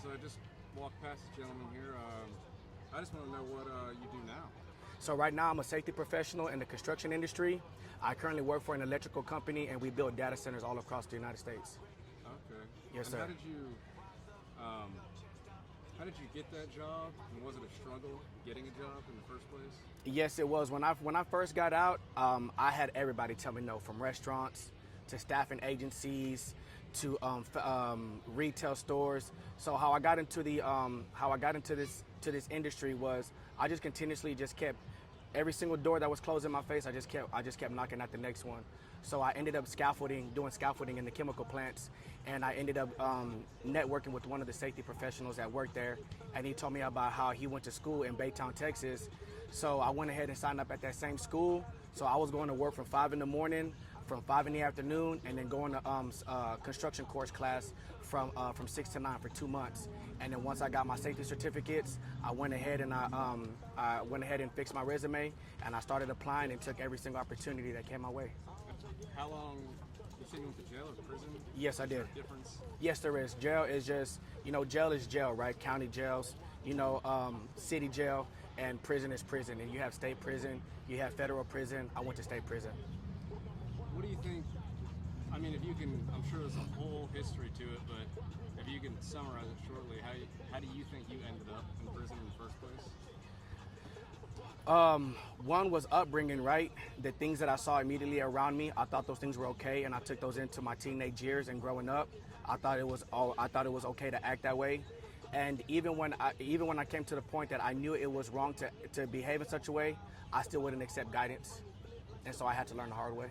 So I just walked past this gentleman here. I just want to know what you do now. So right now I'm a safety professional in the construction industry. I currently work for an electrical company and we build data centers all across the United States. Okay. Yes, and sir. How did you get that job? And was it a struggle getting a job in the first place? Yes, it was. When I first got out, I had everybody tell me no, from restaurants to staffing agencies to retail stores. So how I got into this industry was I just continuously just kept every single door that was closed in my face. I just kept knocking at the next one. So I ended up doing scaffolding in the chemical plants, and I ended up networking with one of the safety professionals that worked there, and he told me about how he went to school in Baytown, Texas. So I went ahead and signed up at that same school. So I was going to work from 5 in the morning, from 5 in the afternoon, and then going to construction course class from 6 to 9 for 2 months. And then once I got my safety certificates, I went ahead and I went ahead and fixed my resume, and I started applying and took every single opportunity that came my way. How long? You said you went to jail or prison? Yes, I did. Is there a difference? Yes, there is. Jail is just, jail is jail, right? County jails, city jail, and prison is prison. And you have state prison, you have federal prison. I went to state prison. What do you think? I mean, if you can, I'm sure there's a whole history to it, but if you can summarize it shortly, how do you think you ended up in prison in the first place? One was upbringing, right? The things that I saw immediately around me, I thought those things were okay, and I took those into my teenage years and growing up. I thought it was okay to act that way. And even when I came to the point that I knew it was wrong to behave in such a way, I still wouldn't accept guidance. And so I had to learn the hard way.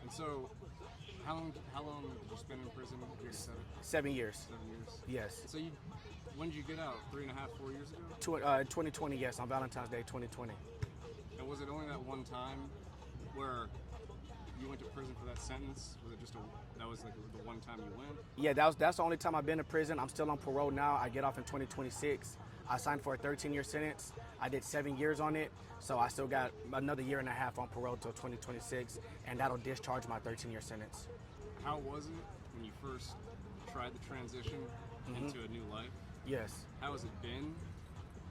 And so, how long did you spend in prison? 7 years. 7 years. Yes. So when did you get out? 3.5, 4 years ago? 2020, yes, on Valentine's Day, 2020. And was it only that one time where you went to prison for that sentence? Was it just that was like the one time you went? Yeah, that's the only time I've been to prison. I'm still on parole now. I get off in 2026. I signed for a 13-year sentence. I did 7 years on it, so I still got another year and a half on parole till 2026, and that'll discharge my 13-year sentence. How was it when you first tried the transition into a new life? Yes. How has it been?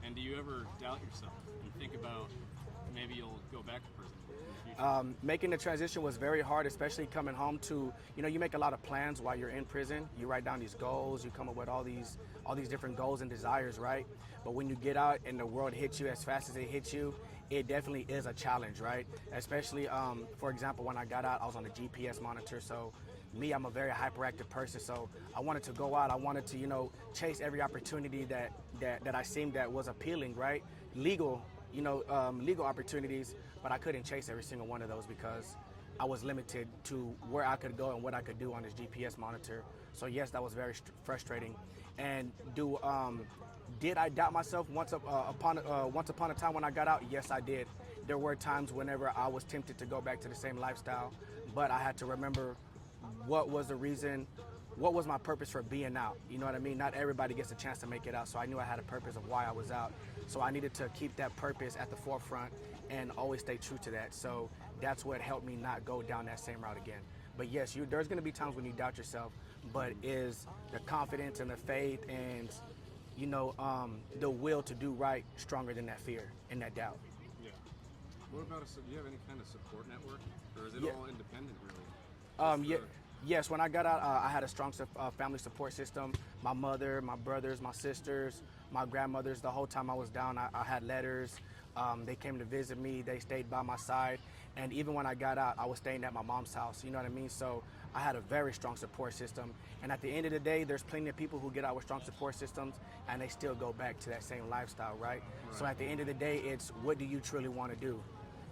And do you ever doubt yourself and think about maybe you'll go back to prison in the future? Making the transition was very hard, especially coming home to, you make a lot of plans while you're in prison. You write down these goals, you come up with all these different goals and desires, right? But when you get out and the world hits you as fast as it hits you, it definitely is a challenge, right? Especially, for example, when I got out, I was on a GPS monitor. So me, I'm a very hyperactive person. So I wanted to go out. I wanted to, chase every opportunity that I seemed that was appealing, right? Legal opportunities, but I couldn't chase every single one of those because I was limited to where I could go and what I could do on this GPS monitor. So yes, that was very frustrating. And did I doubt myself once upon a time when I got out? Yes, I did. There were times whenever I was tempted to go back to the same lifestyle, but I had to remember what was the reason, what was my purpose for being out. You know what I mean? Not everybody gets a chance to make it out, so I knew I had a purpose of why I was out. So I needed to keep that purpose at the forefront and always stay true to that. So that's what helped me not go down that same route again. But yes, there's going to be times when you doubt yourself, but is the confidence and the faith and the will to do right stronger than that fear and that doubt? Yeah. What about do you have any kind of support network, or is it all independent really? Yes, when I got out, I had a strong family support system. My mother, my brothers, my sisters, my grandmothers, the whole time I was down, I had letters. They came to visit me. They stayed by my side. And even when I got out, I was staying at my mom's house. You know what I mean? So I had a very strong support system. And at the end of the day, there's plenty of people who get out with strong support systems and they still go back to that same lifestyle, right? So at the end of the day, it's what do you truly want to do?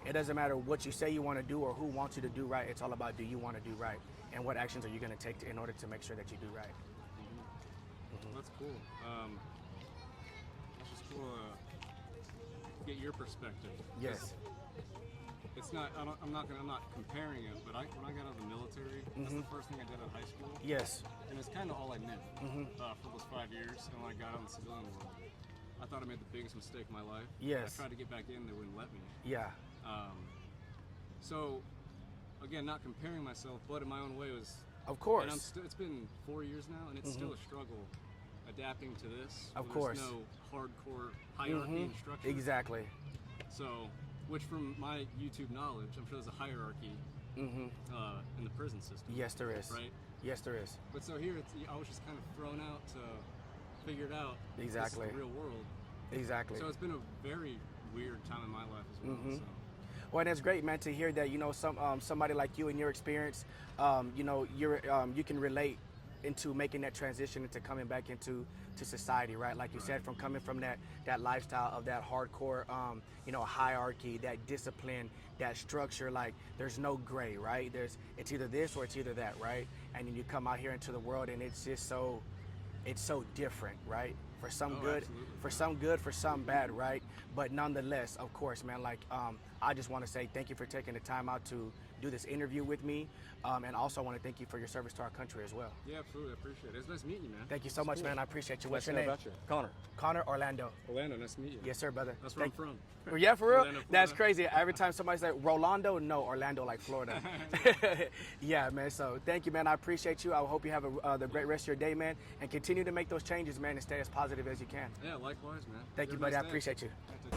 It doesn't matter what you say you want to do or who wants you to do right. It's all about do you want to do right? And what actions are you going to take in order to make sure that you do right? Mm-hmm. That's cool. That's just cool to get your perspective. Yes. It's not. I'm not comparing it, but when I got out of the military, that's the first thing I did out of high school. Yes. And it's kind of all I knew for those 5 years. And when I got out in the civilian world, I thought I made the biggest mistake of my life. Yes. I tried to get back in, they wouldn't let me. Yeah. So, again, not comparing myself, but in my own way was. Of course. And it's been 4 years now, and it's still a struggle adapting to this. Of when course. There's no hardcore hierarchy and structure. Exactly. So, which from my YouTube knowledge, I'm sure there's a hierarchy in the prison system. Yes, there is. Right? Yes, there is. But so here, I was just kind of thrown out to figure it out. Exactly. This is the real world. Exactly. So it's been a very weird time in my life as well. So. Well, and it's great, man, to hear that, you know, somebody like you and your experience, you know, you can relate into making that transition into coming back into society, right? Like you said, from coming from that lifestyle of that hardcore, you know, hierarchy, that discipline, that structure. Like there's no gray, right? It's either this or it's either that, right? And then you come out here into the world, and it's just so different, right? For some good, absolutely. for some good, for some bad, right? But nonetheless, of course, man, like I just want to say thank you for taking the time out to do this interview with me, and also I want to thank you for your service to our country as well. Yeah, absolutely. I appreciate it. It's nice meeting you, man. Thank you so much, cool. man. I appreciate you. What's What's your name? About you? Connor. Connor Orlando. Orlando, nice to meet you. Yes, sir, brother. That's where I'm from. Yeah, for real? Orlando, That's Florida. crazy. Every time somebody's like, Rolando, no, Orlando, like Florida. Yeah, man. So thank you, man. I appreciate you. I hope you have the great rest of your day, man, and continue to make those changes, man, and stay as positive as you can. Yeah, likewise, man. Thank you, Have a buddy. nice I day. appreciate you. All right,